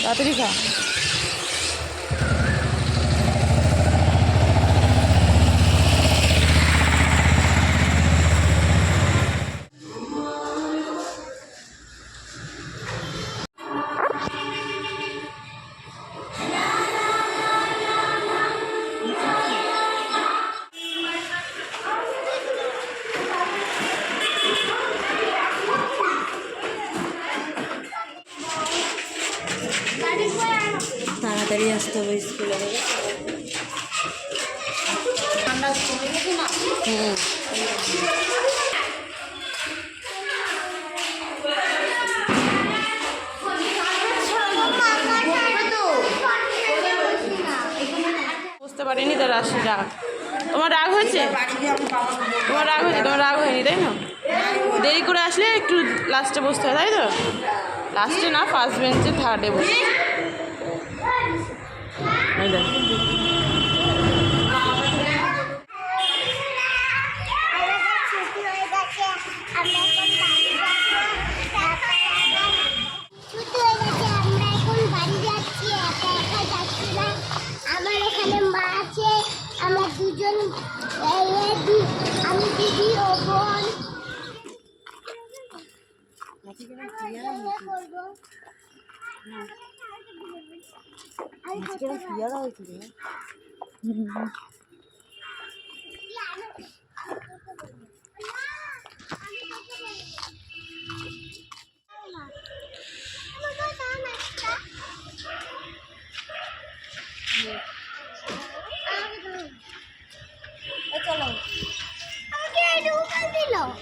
তাড়াতাড়ি খা। তাড়াতাড়ি আসতে হবে স্কুলে। বুঝতে পারিনি তার আসি রাগ। তোমার রাগ হয়েছে? তোমার রাগ হয়েছে? তোমার রাগ হয়নি তাই না? দেরি করে আসলে একটু লাস্টে বসতে হয় তাই তো? লাস্টে না, ফার্স্ট বেঞ্চে থার্ডে বসে। আমার দুজন, আমি দিদি ও বোন।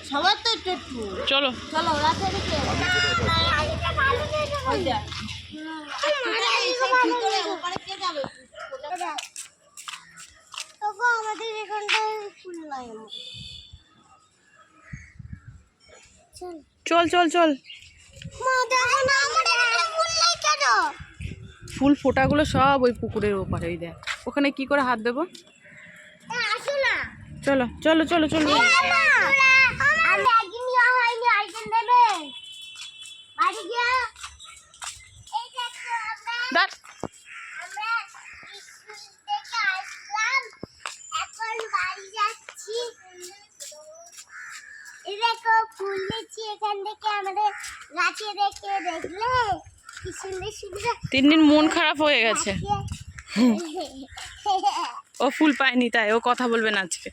সবার তো একটু একটু চলো চলো রাতে দেখে আমাদের এখানটায় ফুল নাই। চল চল চল। ফুল ফোটাগুলো সব ওই পুকুরের ওপারে। ওই দেখ ওখানে কি করে হাত দেবো। চলো চলো চলো চলো। ফুল দিচ্ছি এখান থেকে আমাদের গাছে রেখে দেখলে কি সুন্দর সুন্দর। 3 দিন মন খারাপ হয়ে গেছে। ও ফুল পায়নি তাই ও কথা বলবে না আজকে।